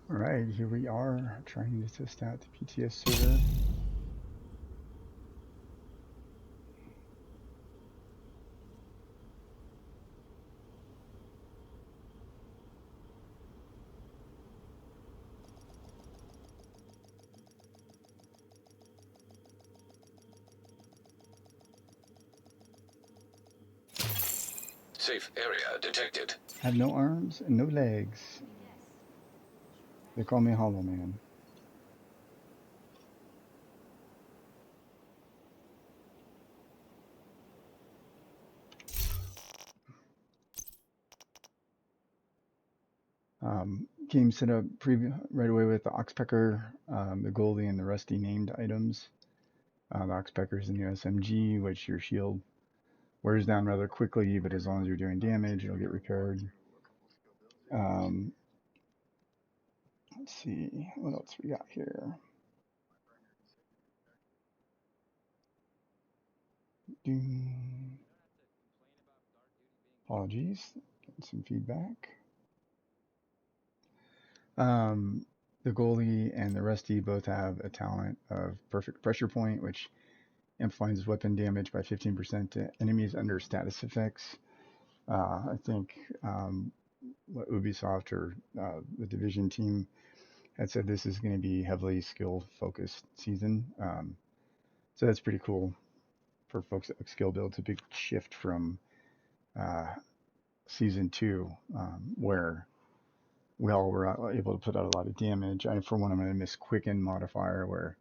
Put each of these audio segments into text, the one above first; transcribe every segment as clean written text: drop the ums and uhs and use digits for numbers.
Alright, here we are trying to test out the PTS server. Safe area detected. Have no arms and no legs. They call me Hollow Man. Game set up right away with the Oxpecker, the Goldie, and the Rusty named items. The Oxpecker is the new SMG, which your shield wears down rather quickly, but as long as you're doing damage, it'll get repaired. Um, let's see, what else we got here? Doom. Apologies, getting some feedback. Um, the goalie and the Rusty both have a talent of perfect pressure point, which amplifies weapon damage by 15% to enemies under status effects. I think what Ubisoft or the Division team had said this is going to be heavily skill focused season. So that's pretty cool for folks that like skill build. It's a big shift from uh, season two, where we all were able to put out a lot of damage. For one, I'm going to miss Quicken modifier, where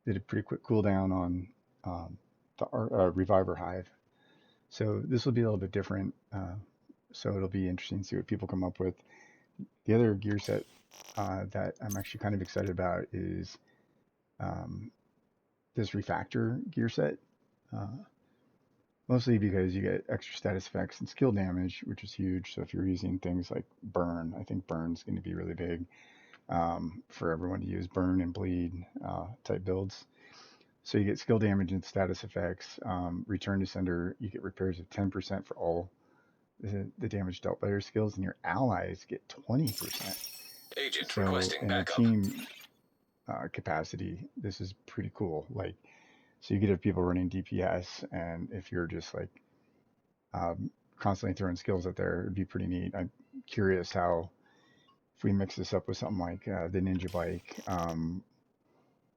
did a pretty quick cooldown on the Reviver Hive. So this will be a little bit different. So it'll be interesting to see what people come up with. The other gear set that I'm actually kind of excited about is um, this refactor gear set. Uh, Mostly because you get extra status effects and skill damage, which is huge. So if you're using things like burn, I think burn's going to be really big for everyone to use burn and bleed type builds. So you get skill damage and status effects. Return to sender, you get repairs of 10% for all the damage dealt by your skills, and your allies get 20%. Agent So requesting in a backup. team capacity, this is pretty cool. Like, so you could have people running DPS, and if you're just like constantly throwing skills out there, it'd be pretty neat. I'm curious how if we mix this up with something like the Ninja Bike,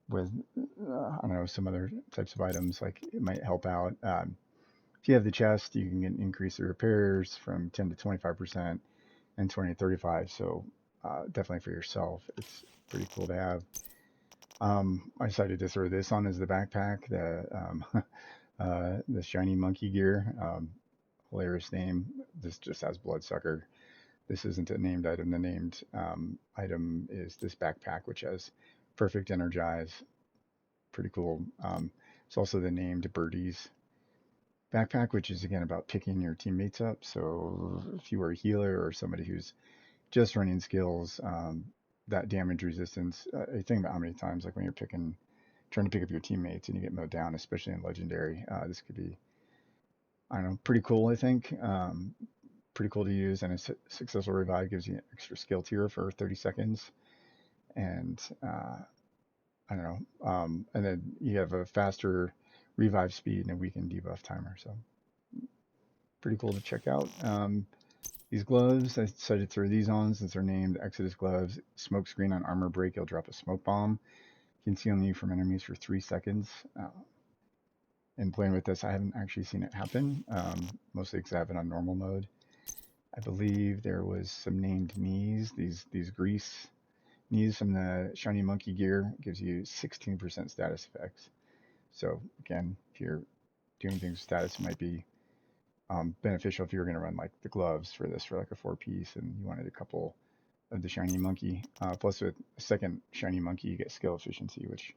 with I don't know, some other types of items, like it might help out. If you have the chest, you can increase the repairs from 10 to 25% and 20 to 35. So definitely for yourself, it's pretty cool to have. I decided to throw this on as the backpack, the shiny monkey gear. Hilarious name. This just has bloodsucker. This isn't a named item. The named item is this backpack, which has perfect energize. Pretty cool. It's also the named birdies backpack, which is again about picking your teammates up. So if you are a healer or somebody who's just running skills, that damage resistance. I think about how many times, like when you're trying to pick up your teammates and you get mowed down, especially in legendary. This could be, I don't know, pretty cool. I think pretty cool to use, and a successful revive gives you an extra skill tier for 30 seconds, and I don't know, and then you have a faster revive speed and a weakened debuff timer. So pretty cool to check out. These gloves, I decided to throw these on since they're named Exodus gloves. Smoke screen on armor break, you'll drop a smoke bomb. Concealing you from enemies for 3 seconds. And playing with this, I haven't actually seen it happen, mostly because I have it on normal mode. I believe there was some named knees, these grease knees from the shiny monkey gear. Gives you 16% status effects. So again, if you're doing things with status, it might be beneficial if you were going to run like the gloves for this for like a 4 piece and you wanted a couple of the shiny monkey. Plus with a second shiny monkey, you get skill efficiency, which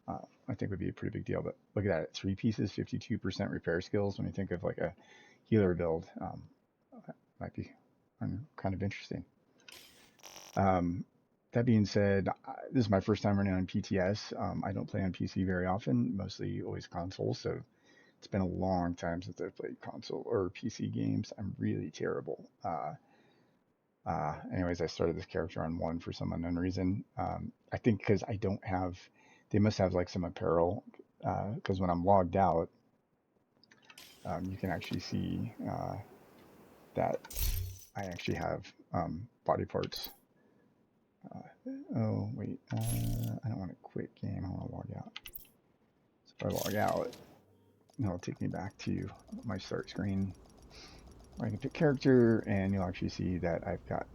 I think would be a pretty big deal. But look at that, 3 pieces, 52% repair skills. When you think of like a healer build, might be kind of interesting. Um, that being said, this is my first time running on PTS. I don't play on PC very often, mostly always console. So it's been a long time since I've played console or PC games. I'm really terrible. Anyways, I started this character on 1 for some unknown reason. I think because I don't have, they must have like some apparel. Because when I'm logged out, you can actually see that I actually have body parts. Oh wait, I don't want to quit game. I want to log out. So if I log out, it'll take me back to my start screen where I can pick character, and you'll actually see that I've got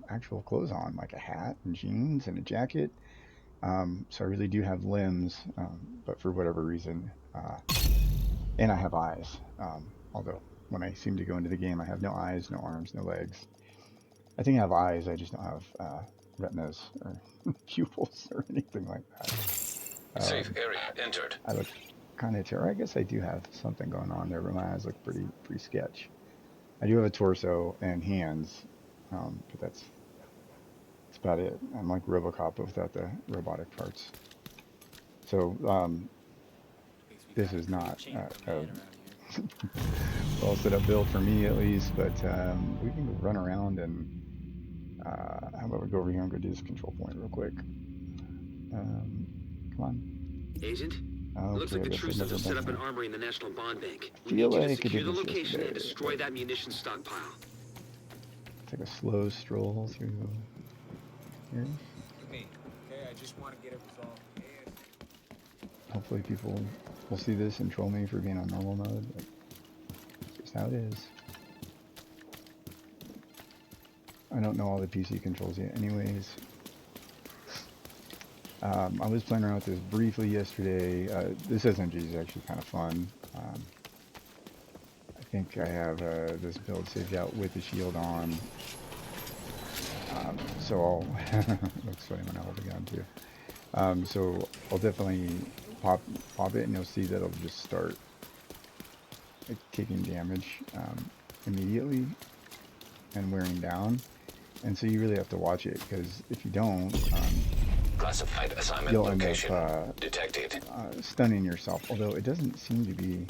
actual clothes on, like a hat and jeans and a jacket. So I really do have limbs, but for whatever reason, and I have eyes. Although when I seem to go into the game, I have no eyes, no arms, no legs. I think I have eyes, I just don't have retinas or pupils or anything like that. Safe area entered. I look kind of terrible. I guess I do have something going on there, but my eyes look pretty sketch. I do have a torso and hands, but that's about it. I'm like RoboCop, but without the robotic parts. So this is not a well set up build for me at least, but we can run around and how about we go over here and go do this control point real quick. Come on. Agent? Okay, Looks like the Truces have set up an armory in the National Bond Bank. We Feel need you to like secure the location and destroy that munitions stockpile. Take a slow stroll through here. Okay, I just want to get it resolved. Hopefully people will see this and troll me for being on normal mode, but that's just how it is. I don't know all the PC controls yet anyways. I was playing around with this briefly yesterday. This SMG is actually kind of fun. I think I have this build saved out with the shield on. So I'll, looks funny when I hold the gun too. So I'll definitely pop it, and you'll see that it'll just start like taking damage immediately and wearing down. And so you really have to watch it, because if you don't, Classified assignment you'll end location up detected. stunning yourself. Although it doesn't seem to be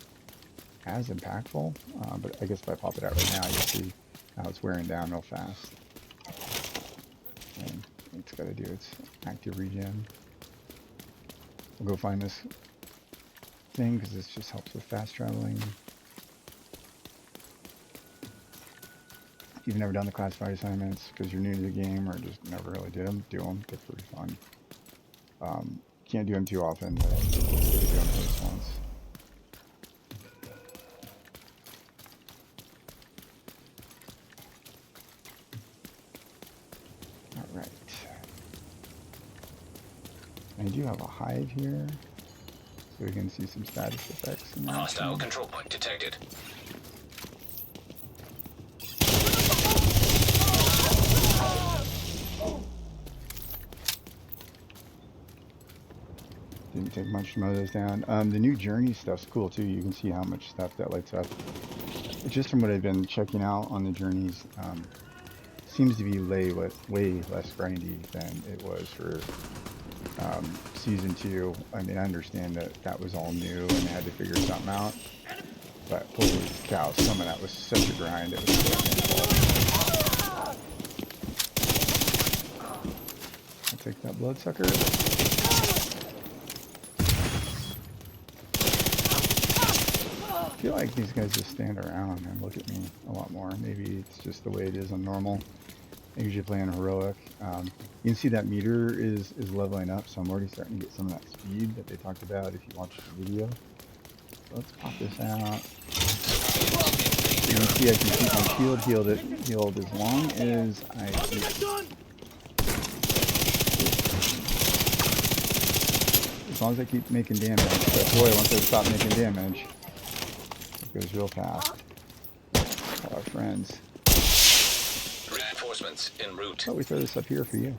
as impactful, but I guess if I pop it out right now, you'll see how it's wearing down real fast. And it's got to do its active regen. We'll go find this thing, because this just helps with fast traveling. If you've never done the classified assignments because you're new to the game or just never really did them, do them. They're pretty fun. Can't do them too often, but it's good to do them at least once. Alright. I do have a hive here, so we can see some status effects. In Hostile control point detected. Didn't take much to mow those down. The new journey stuff's cool too. You can see how much stuff that lights up. Just from what I've been checking out on the journeys, seems to be way less grindy than it was for Season 2. I mean, I understand that was all new and they had to figure something out. But holy cow, some of that was such a grind. It was so painful. I'll take that bloodsucker. I feel like these guys just stand around and look at me a lot more. Maybe it's just the way it is on normal. I usually play on heroic. You can see that meter is leveling up, so I'm already starting to get some of that speed that they talked about if you watch the video. So let's pop this out. You can see I can keep my shield healed as long as I keep... As long as I keep making damage. But boy, once I stop making damage, it goes real fast. Call our friends. Reinforcements en route. Oh, we throw this up here for you.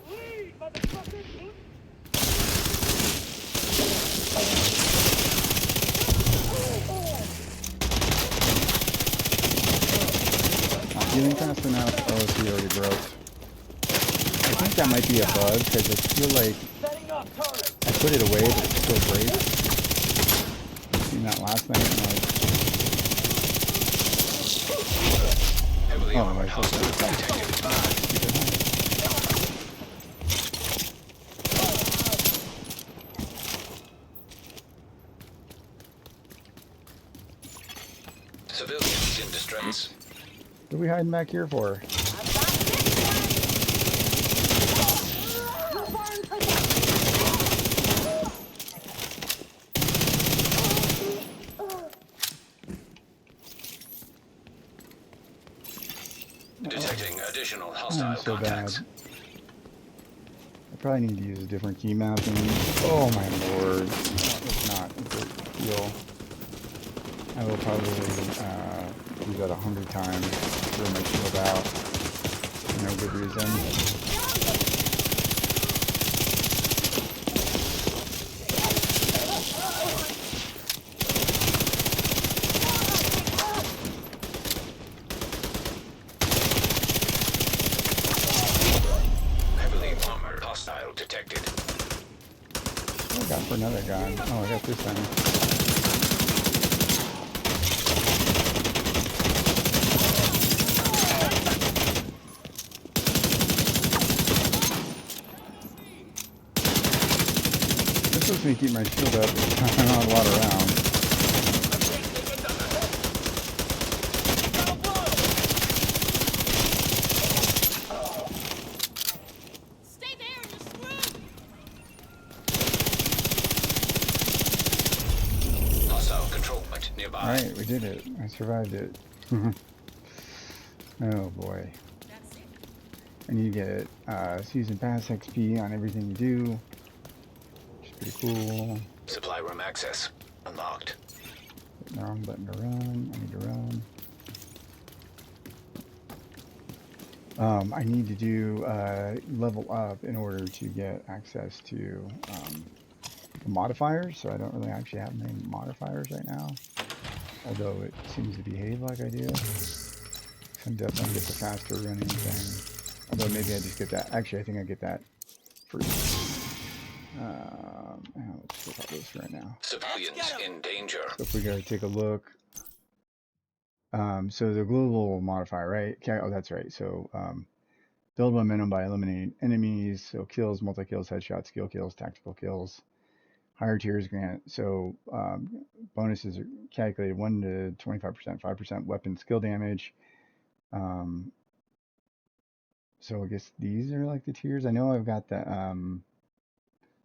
Not healing fast enough. Oh, see, already broke. I think that might be a bug, because I feel like I put it away, but it still breaks. Seen that last night, and Heavily Oh, armored I thought hostile that detected. Civilians in distress. What are we hiding back here for? Detecting additional I am hostile so bad. contacts. I probably need to use a different key mapping. Oh my lord. That's not a great feel. I will probably use that 100 times to throw my shield out for no good reason. Heavily armored hostile detected. What I got for another gun? Oh, I got this thing. This supposed to keep my shield up. I'm not a lot around. Stay there, you're screwed! Hostile control point nearby. Alright, we did it. I survived it. Oh boy. That's it. And you get Season Pass XP on everything you do, which is pretty cool. Supply room access unlocked. The wrong button to run. I need to run. I need to do level up in order to get access to the modifiers, so I don't really actually have many modifiers right now, although it seems to behave like I do. So I'm definitely get the faster running thing. Although maybe I just get that. Actually, I think I get that first. Let's look at this right now. Civilians in danger. So if we go take a look, so the global modifier, right? Okay, oh, that's right. So build momentum by eliminating enemies. So kills, multi-kills, headshots, skill kills, tactical kills. Higher tiers grant. So bonuses are calculated 1 to 25%, 5% weapon skill damage. So I guess these are like the tiers. I know I've got the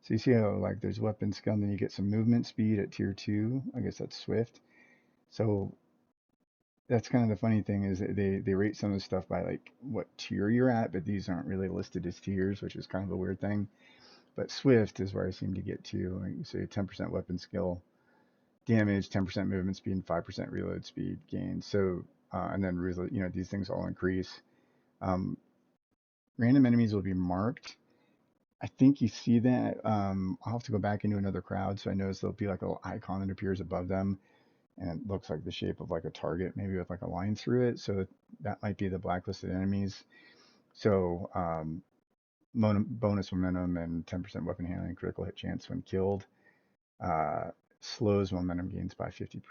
so you see how like there's weapon skill and then you get some movement speed at tier 2. I guess that's swift. So that's kind of the funny thing is that they rate some of the stuff by like what tier you're at, but these aren't really listed as tiers, which is kind of a weird thing. But swift is where I seem to get to. Like you say 10% weapon skill damage, 10% movement speed, and 5% reload speed gain. So and then these things all increase. Random enemies will be marked. I think you see that. I'll have to go back into another crowd, so I notice there'll be like a little icon that appears above them, and it looks like the shape of like a target, maybe with like a line through it. So that might be the blacklisted enemies. So bonus momentum and 10% weapon handling, critical hit chance when killed. Slows momentum gains by 50%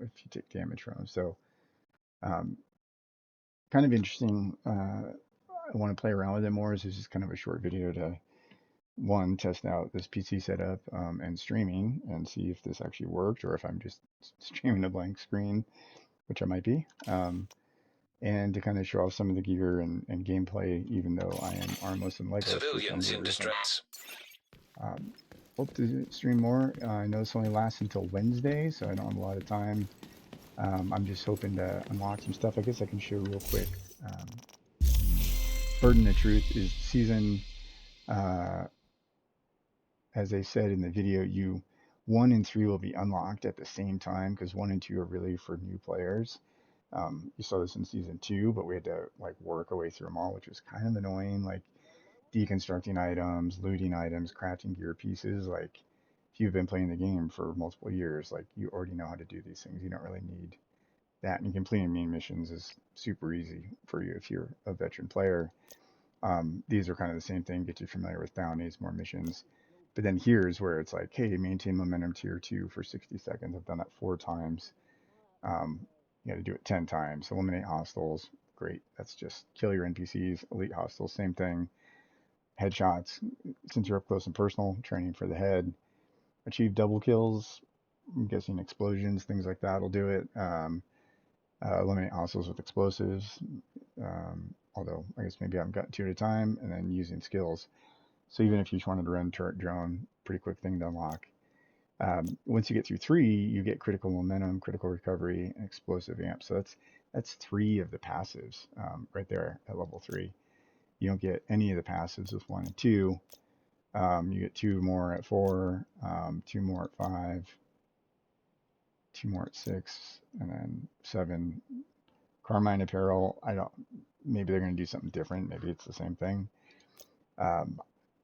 if you take damage from them. So kind of interesting. I want to play around with it more. This is just kind of a short video to test out this PC setup and streaming and see if this actually worked or if I'm just streaming a blank screen, which I might be. And to kind of show off some of the gear and gameplay, even though I am armless and legless. Civilians in distress. Hope to stream more. I know this only lasts until Wednesday, so I don't have a lot of time. I'm just hoping to unlock some stuff. I guess I can show real quick. Burden of Truth is season, as I said in the video, 1 and 3 will be unlocked at the same time because 1 and 2 are really for new players. You saw this in season 2, but we had to like work our way through them all, which was kind of annoying. Like deconstructing items, looting items, crafting gear pieces. Like if you've been playing the game for multiple years, like you already know how to do these things. You don't really need that. And completing main missions is super easy for you if you're a veteran player. These are kind of the same thing, get you familiar with bounties, more missions. But then here's where it's like, hey, maintain momentum tier 2 for 60 seconds. I've done that 4 times. You got to do it 10 times. Eliminate hostiles great. That's just kill your NPCs. Elite hostiles, same thing. Headshots, since you're up close and personal, training for the head. Achieve double kills. I'm guessing explosions, things like that will do it. Eliminate hostiles with explosives. Although I guess maybe I haven't gotten 2 at a time. And then using skills. So even if you just wanted to run turret drone, pretty quick thing to unlock. Once you get through 3, you get critical momentum, critical recovery, and explosive amp. So that's 3 of the passives right there at level 3. You don't get any of the passives with 1 and 2. You get 2 more at 4, 2 more at 5, 2 more at 6, and then 7. Carmine apparel. Maybe they're going to do something different. Maybe it's the same thing.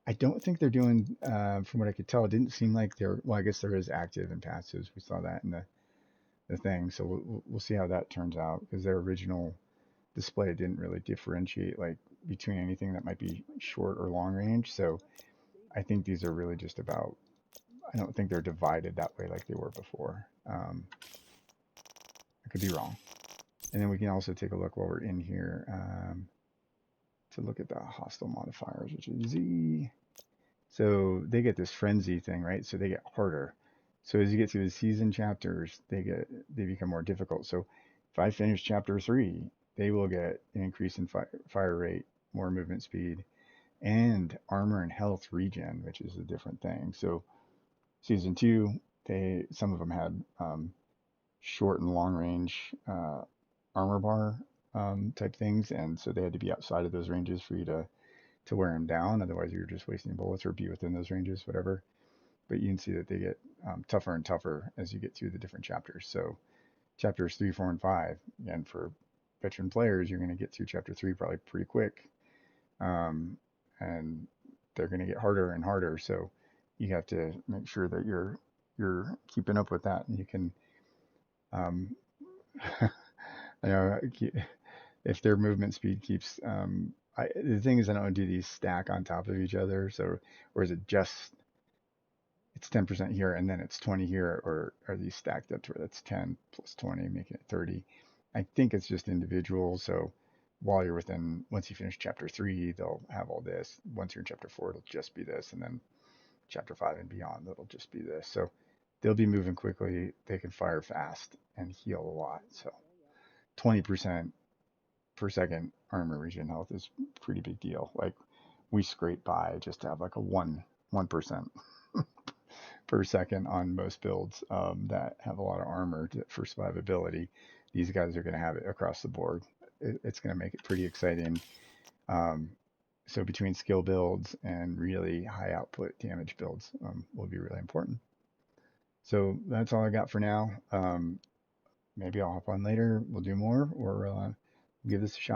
I don't think they're doing, from what I could tell, it didn't seem like well, I guess there is active and passives. We saw that in the thing. So we'll see how that turns out, because their original display didn't really differentiate like between anything that might be short or long range. So I think these are really just about, I don't think they're divided that way like they were before. I could be wrong. And then we can also take a look while we're in here to look at the hostile modifiers, which is Z. So they get this frenzy thing, right? So they get harder. So as you get through the season chapters, they become more difficult. So if I finish chapter 3, they will get an increase in fire rate, more movement speed, and armor and health regen, which is a different thing. So season 2, some of them had short and long range armor bar type things, and so they had to be outside of those ranges for you to wear them down. Otherwise, you're just wasting bullets, or be within those ranges, whatever. But you can see that they get tougher and tougher as you get through the different chapters. So chapters 3, 4, and 5, and for veteran players, you're going to get through chapter 3 probably pretty quick, and they're going to get harder and harder. So you have to make sure that you're keeping up with that, and you can you know, if their movement speed keeps, the thing is, I don't do these stack on top of each other. So, or is it just, it's 10% here and then it's 20 here, or are these stacked up to where that's 10 plus 20, making it 30? I think it's just individual. So while you're once you finish chapter 3, they'll have all this. Once you're in chapter 4, it'll just be this. And then chapter 5 and beyond, it'll just be this. So they'll be moving quickly. They can fire fast and heal a lot. So 20% per second armor regen health is a pretty big deal. Like, we scrape by just to have like a 1% per second on most builds that have a lot of armor for survivability. These guys are going to have it across the board. It's going to make it pretty exciting. So between skill builds and really high output damage builds will be really important. So that's all I got for now. Maybe I'll hop on later. We'll do more, or give this a shot.